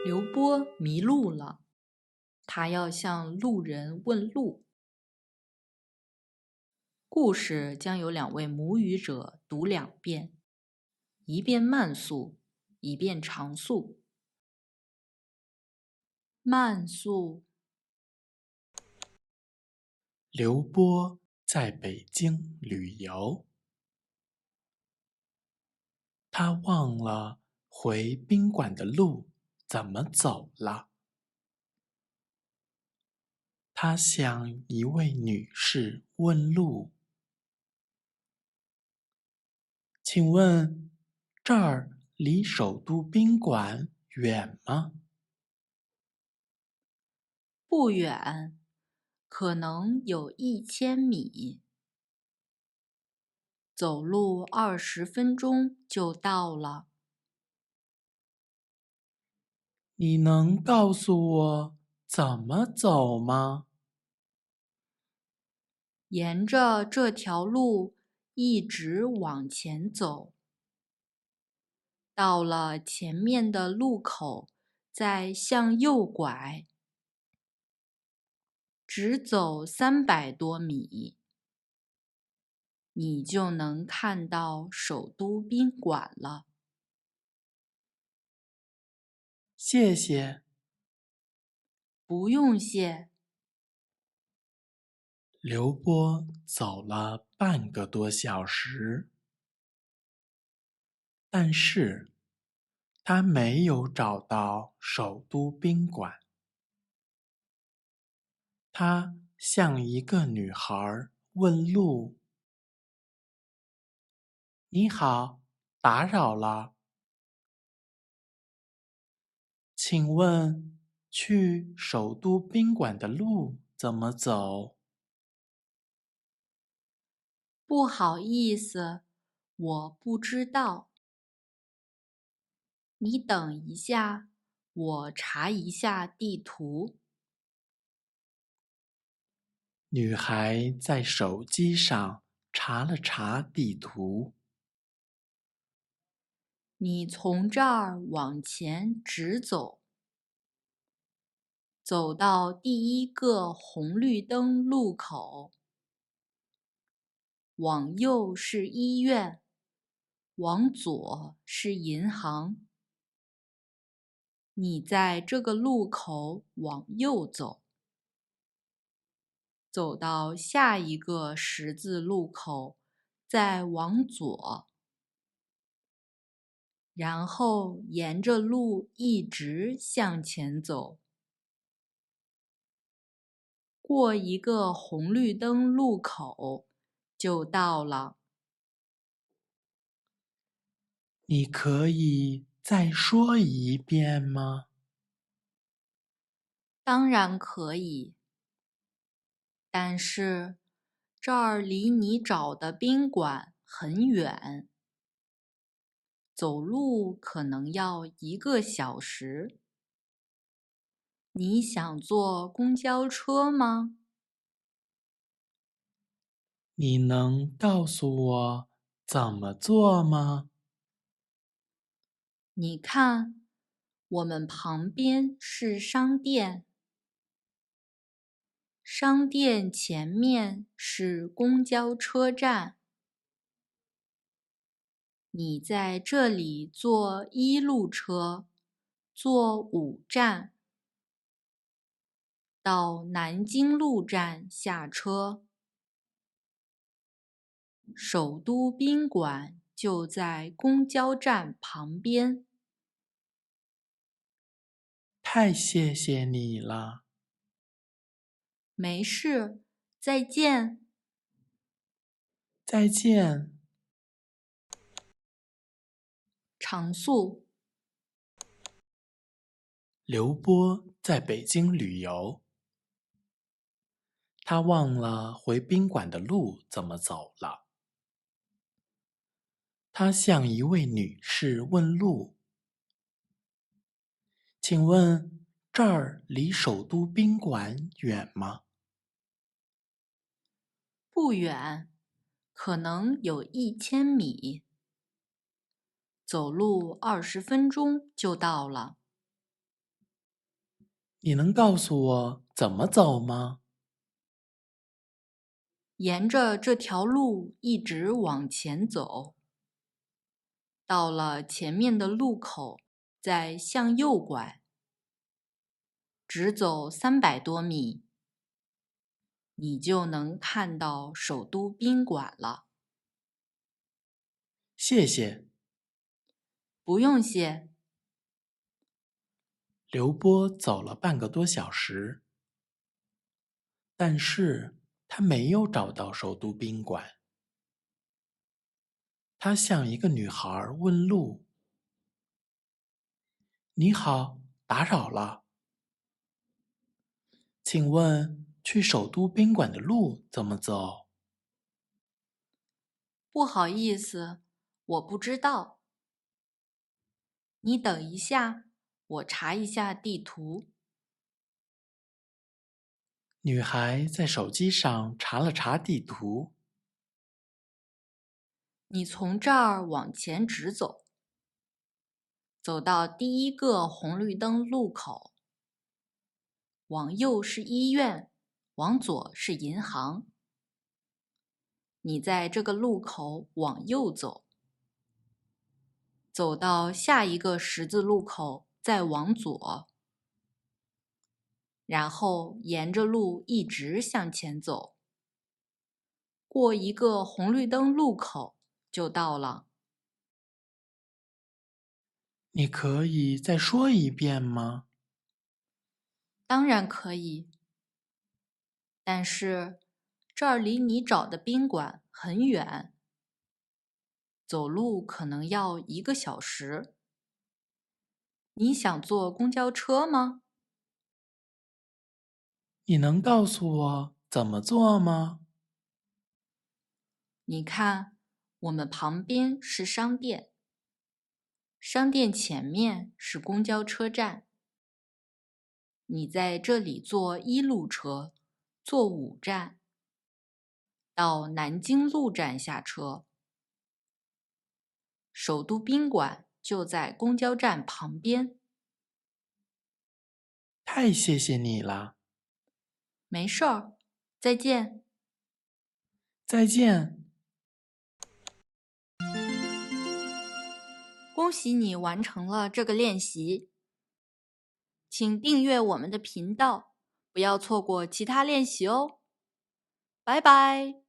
刘波迷路了，他要向路人问路。故事将由2位母语者读2遍，一遍慢速，一遍长速。慢速。刘波在北京旅游，他忘了回宾馆的路怎么走了。他向一位女士问路：“请问这儿离首都宾馆远吗？”不远，可能有1000米。走路20分钟就到了。你能告诉我怎么走吗？沿着这条路一直往前走，到了前面的路口，再向右拐，只走300多米，你就能看到首都宾馆了。谢谢。不用谢。刘波走了半个多小时，但是他没有找到首都宾馆。他向一个女孩问路：“你好，打扰了，请问去首都宾馆的路怎么走？”不好意思，我不知道。你等一下，我查一下地图。女孩在手机上查了查地图。你从这儿往前直走，走到第1个红绿灯路口，往右是医院，往左是银行。你在这个路口往右走，走到下一个十字路口，再往左，然后沿着路一直向前走，过一个红绿灯路口就到了。你可以再说一遍吗？当然可以，但是这儿离你找的宾馆很远，走路可能要1个小时。你想坐公交车吗？你能告诉我怎么做吗？你看，我们旁边是商店，商店前面是公交车站。你在这里坐1路车，坐5站，到南京路站下车。首都宾馆就在公交站旁边。太谢谢你了。没事，再见。再见。常速。刘波在北京旅游，他忘了回宾馆的路怎么走了。他向一位女士问路：“请问这儿离首都宾馆远吗？”不远，可能有1000米。走路20分钟就到了。你能告诉我怎么走吗？沿着这条路一直往前走，到了前面的路口，再向右拐，直走300多米，你就能看到首都宾馆了。谢谢。不用谢。刘波走了半个多小时，但是他没有找到首都宾馆。他向一个女孩问路：“你好，打扰了，请问去首都宾馆的路怎么走？”不好意思，我不知道。你等一下，我查一下地图。女孩在手机上查了查地图。你从这儿往前直走，走到第一个红绿灯路口，往右是医院，往左是银行。你在这个路口往右走，走到下一个十字路口，再往左，然后沿着路一直向前走，过一个红绿灯路口就到了。你可以再说一遍吗？当然可以，但是这儿离你找的宾馆很远，走路可能要1个小时。你想坐公交车吗？你能告诉我怎么做吗？你看，我们旁边是商店，商店前面是公交车站。你在这里坐1路车，坐5站，到南京路站下车。首都宾馆就在公交站旁边。太谢谢你了，没事儿，再见。再见。恭喜你完成了这个练习，请订阅我们的频道，不要错过其他练习哦。拜拜。